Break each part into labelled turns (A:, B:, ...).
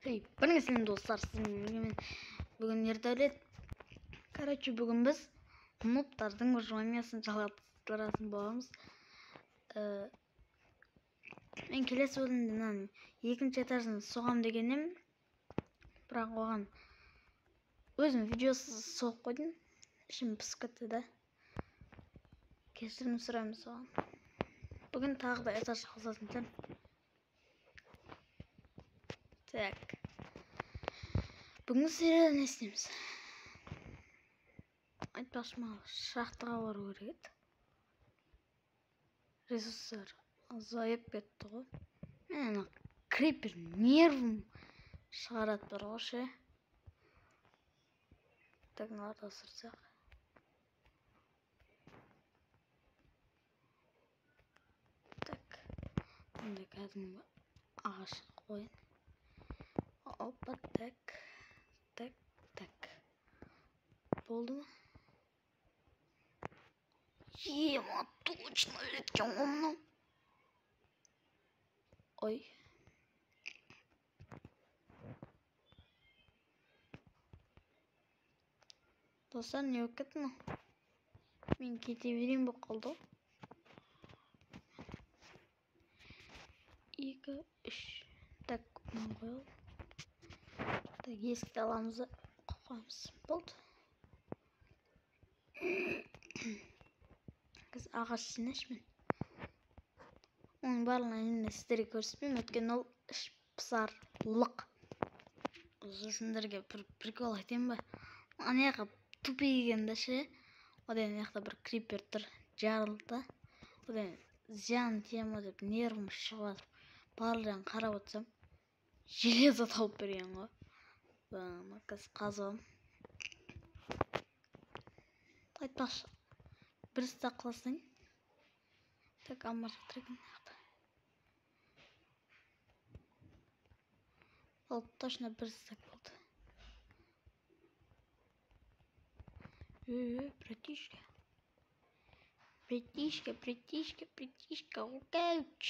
A: Hey, біліңізсің достар, сізмен бүгін ердәулет. Короче, бүгін біз нубтардың выживаниясын жалғастыратын боламыз. Мен келесі бөлімден екінші этажын соғам дегенім, бірақ оған өзім видеосы соғып қойдым. Ішім пысып кетті да. Кешірім сұраймын соған. Бүгін тағы да этаж қосатын шығар. Так. Бүгін сериал не істейміз? Айтпақшы, маған шахтаға бару керек еді. Ресурстар азайып кетті ғой. Мен крипер нервім шығарады бір ғой ше. Так, мыналарды ысырсақ. Так. Мындай кәдімгі ағаш қойын. Опа, так. Так. Болды ма? Ема, точно өлеткен ғой мынау. Ой. Достар, не болып кетті мынау? Мен кете берейін болып қалды ғой. 2, 3. Так, мынау қойып. Так, есікті аламыз да қоймыз. Болды. Біз ағаш жинашпен. Оның барлығын енді сіздерге көрсетпеймін, өйткені ол іш пысарлық. Сіздерге бір прикол айтайын ба? Ана жаққа тупигенде ше, одан жақта бір крипер тұр, жарылды. Одан зиян тиема деп нервім шығып, барлығын қарап отырсам, железо тауып берген ғой. Қазір қазбам. Айтпақшы, бір стақ қыласың. Так, амма жатыр екен. Ол точно бір стақ болды. Братишка. Братишка, лукавич.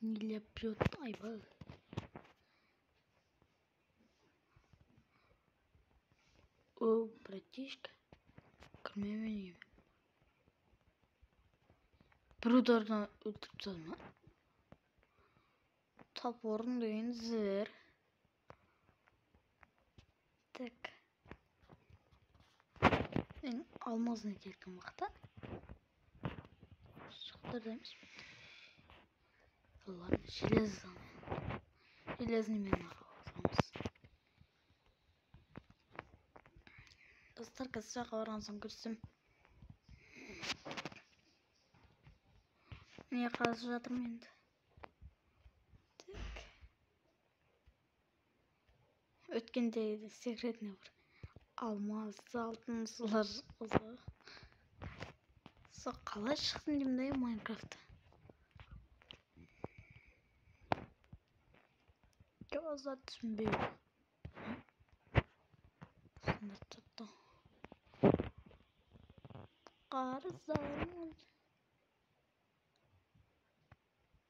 A: Не лепет, айба. О, братишка. Кірмеменем. Бір удардан өлтіріп тастады ма? Тап орын деген зір. Так. Мен алмазын келген вақытта. Шықтырда емес бетті. Ладно, железный мен аламыз. Достар, қазір жаққа барған соң көрсем. Не қазып жатырмын енді. Так. Өткендегі секретіне бір алмаз, алтын сулар қозға. Со қалай шықтым деймін да Майнкрафтта. Қаза түсінбейді. Сонда тұтты. Қарызарым.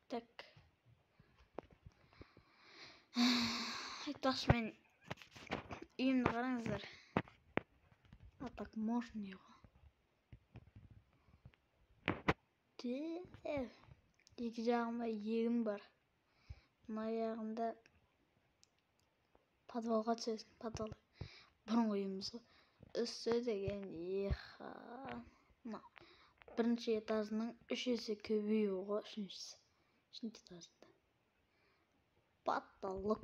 A: Так. Айтпақшы, мен үйімді қараңыздар. А так можно его. Екі жағымда егім бар. Мына жағымда подвалға түсесің. Подвал бұрын үйіміз ғой. Үсті деген еха. Бірінші этажының 3 есе көбеюі ғой. Үшінші этажында. Потолок.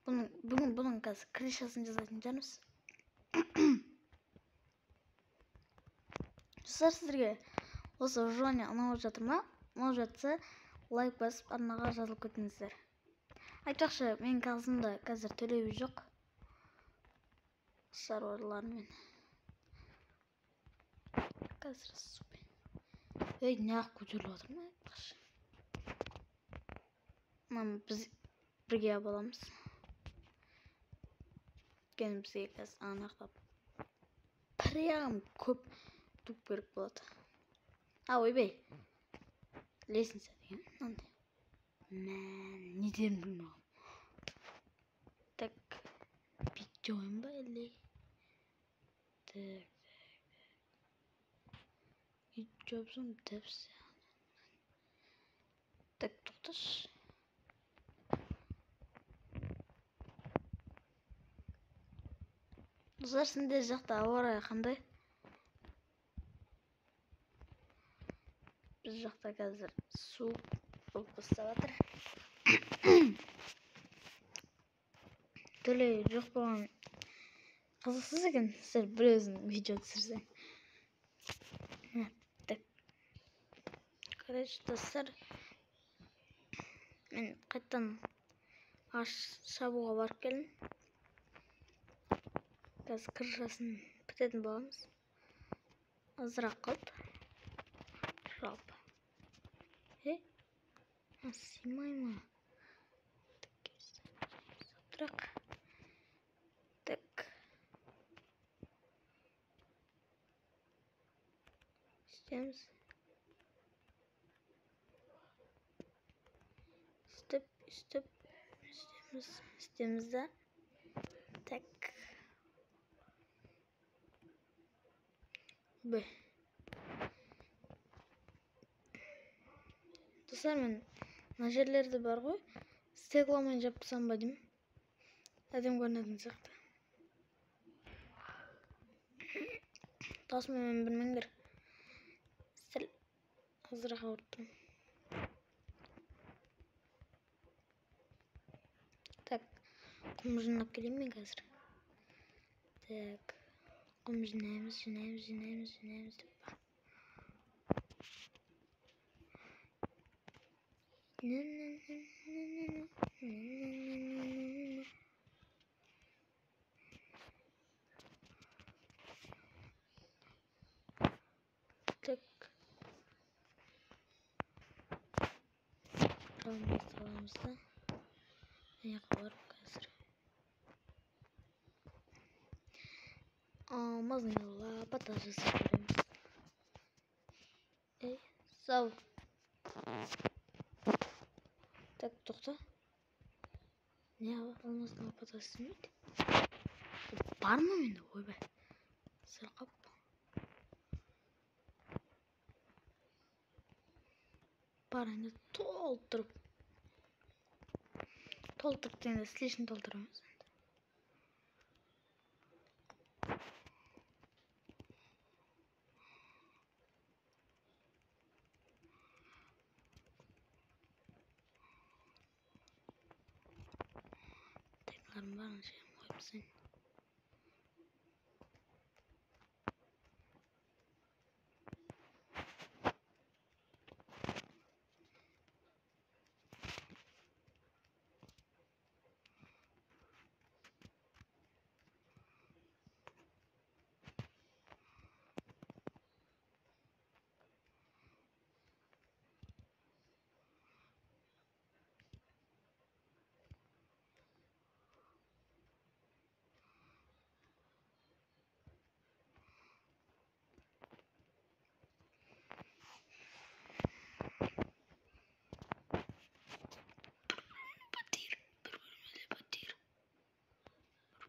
A: Бұның қазір крышасын жасайтын жанымыз. Сіздерге осы выживание ұнап жатыр ма? Ұнап жатса, лайк басып, арнаға жазылып кетіңіздер. Айтпақшы, мен қазында қазір төлеуі жоқ. Шаруалармен. Қазір супен. Неғып көтеріліп отыр ма? Айтпақшы. Біз бірге боламыз. Өйткені бізге қазір анақтап прям көп туп керек болады. Ойбай. Лестница деген. Мә, ne derim bilmiyorum. Tak. Videoyum böyle. Tak. Videomuzun tepsi. Tak doktor. Dostlar şimdi жақта ауа райы қандай? Біз жақта қазір суық болып бастап жатыр. Төле жоқ болған қызықсыз екен сіздер бір өзің видео түсірсең. Короче, достар, мен қайттан аш шабуға барып келдім. Қазір крышасын бітетін боламыз. Азырақ қалды. Жалпы. Сыймай ма? Сатырақ. Так. Істейміз. Істейміз да. Так. Б. Достар, мен мына жерлерді бар ғой, стекломен жапсам ба деймін. Әдем көрінетін сияқты. Тасымен білмеңдер. Сәл азырақ ауырттым. Так, құм жинап келейін мен қазір. Так, құм жинаймыз деп. Так. Salamız da. Ayakkabılarım hazır. Maznıyla patates yapıyoruz. Sağ ol. Так, toxta. Ne var? Olmazdan patates mi? Var mı mıydı? Oy be. Sırkap. Barını толтырып дегенде слишком толтырамыз. Tekrarın bарын koyup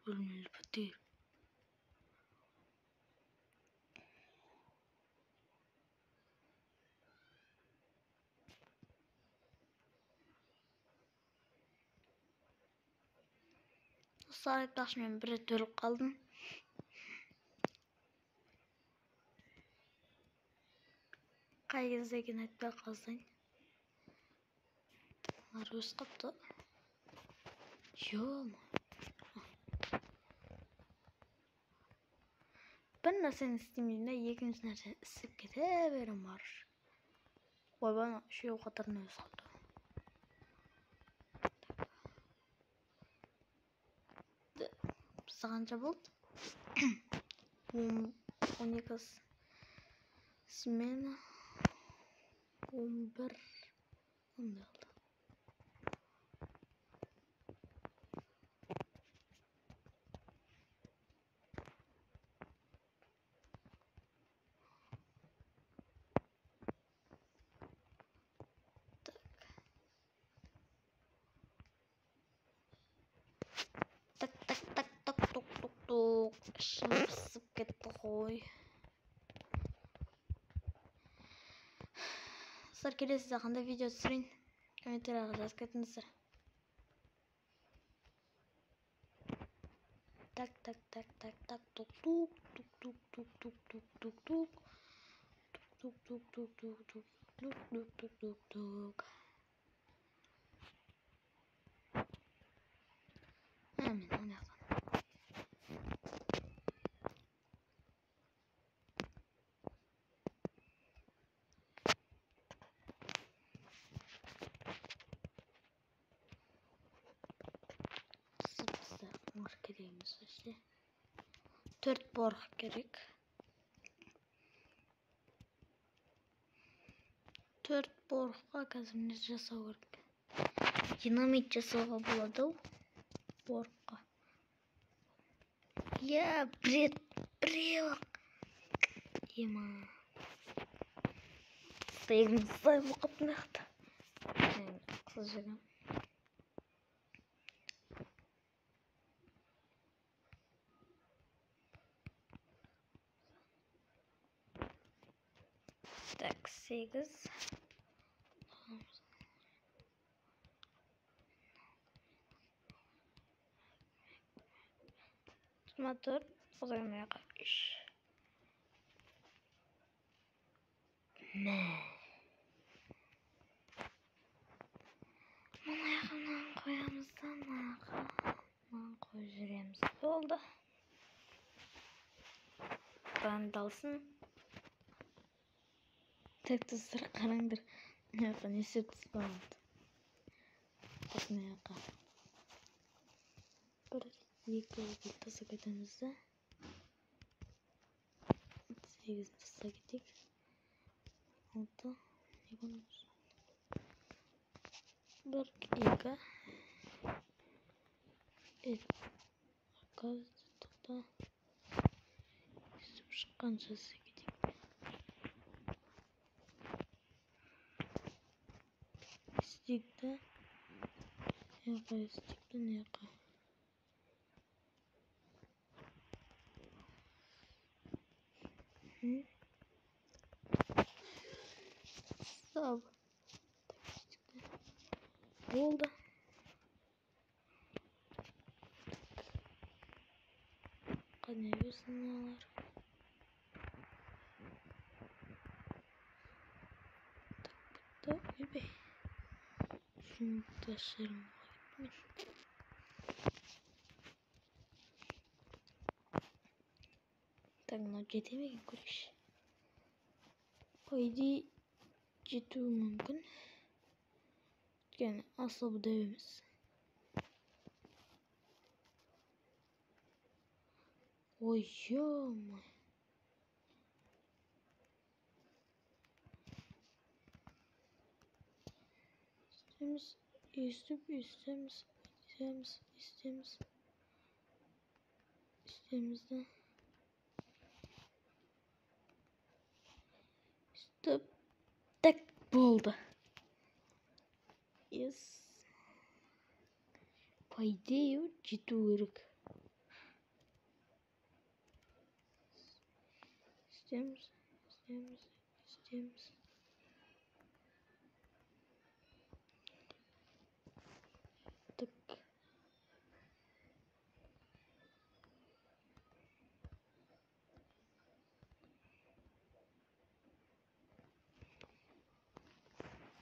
A: bölümleri batıyor. Arkadaşımla bir törüp kaldım. Qay кезде ekan aytpay qolsang. Rus qapti. Yo'q. Bir narsani istayman-da, ikkinchi narsa isib ketaverim bor. Voy bana shu yo'q qatorni o'z qildi. Bizda qancha bo'ldi? 12 smena 11 bunday oldu. Şıp gitti koy. Sar kelesi zakanda video sürün. Komentar alacağız katınızı. Tak tak tak tak tak tuk tuk tuk tuk tuk tuk tuk tuk tuk tuk tuk tuk tuk tuk tuk tuk tuk tuk. Hemen oynayalım. Sıpsa marketimiz işte. 4 borg gerek. 4 borg'a kazımını жасау керек. Динамит жасауға болады ау боргқа. Я біреу ема. Стегін сайып оқып нақты. Қыз жүрем. Так, 8. Motor uzamaya kalkmış. Ne? Bunu yakından koyamızdan yakından koyacağız. Oldu. Ben dalsın. Tek tuzları karandır. Ne yapın? Süt falan. Ne yapın? Екі таса кетеміз да 8 таса кетейік 6 1 2 тоқта үстіп шыққанша кетейік стикті стикті неқа Sağ oldu. Qanday versinlar. Tak bitti. Bebe. Şunu taşırım. Так, но жетемеген көрейікші. По идее, жетуі мүмкін. Өйткені особо дөп емес. Ой, ё-моё. İstemiz de. Stop. Tak oldu. Yes. По идее, четверг. İstemiz. Так.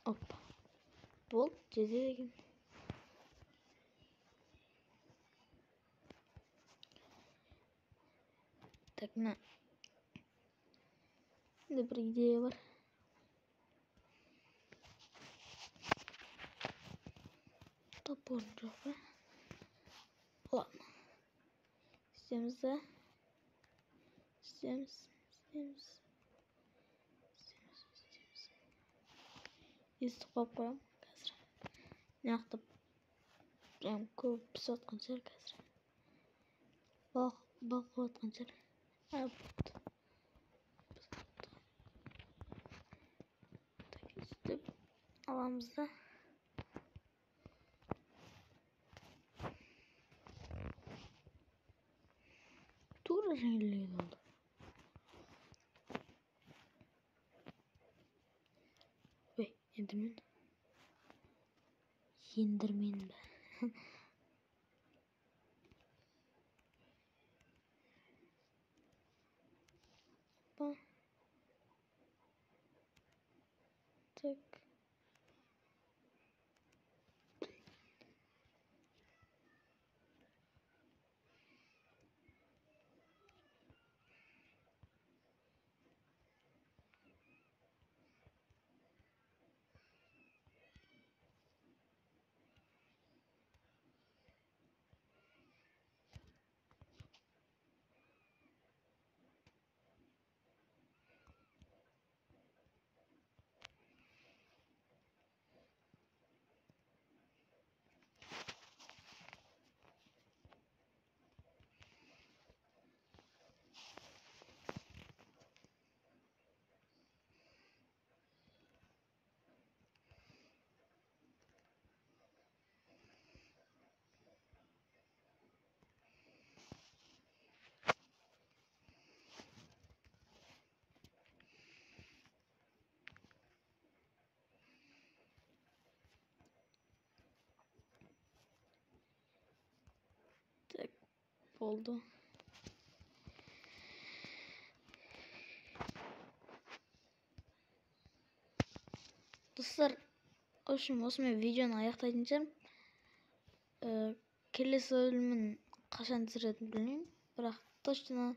A: Hoppa. Bol cezayir. Так, на. Добрый идея var. Topor coba. Ладно. İstemiz. Естіп қалып қоямын қазір. Нақты прям көп пісіп жатқан шығар қазір. Балқып жатқан шығар. Үстіп аламыз да. Nereye oldu? Ve Enderman. Enderman be. Bak. Tak. Tak. Oldu. Dostlar, osman videonu аяқтайтын келесі бөлімін қашан түсіретінін білмеймін, бірақ точно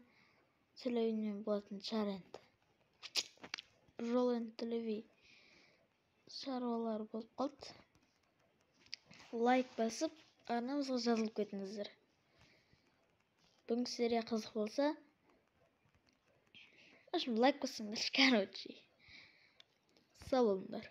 A: сөйлеуіне болатын шығар енді. Жол енді төлеби шаруалар болып қалды. Лайк басып, арнамызға жазылып кетіңіздер. Бүгінгі серия қызық болса, лайк басыңдар, короче. Сау болыңдар.